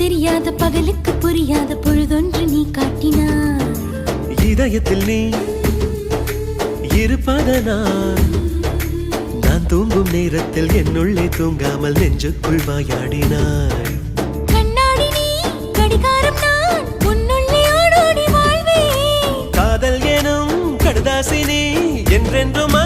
தெரியாத பகலுக்கு புரியாத பொழுதொன்று நீ காட்டினாய். இதயத்தில் நீ இருப்பதனால் நான் தூங்கும் நேரத்தில் என்னுள்ளே தூங்காமல் நெஞ்சுக்குள் வாயாடினாய். கண்ணாடி நீ கடிகாரம் நான் உன்னுள்ளே ஓடோடி வாழ்வே. காதல் எனும் கடுதாசி நீ என்றென்றும்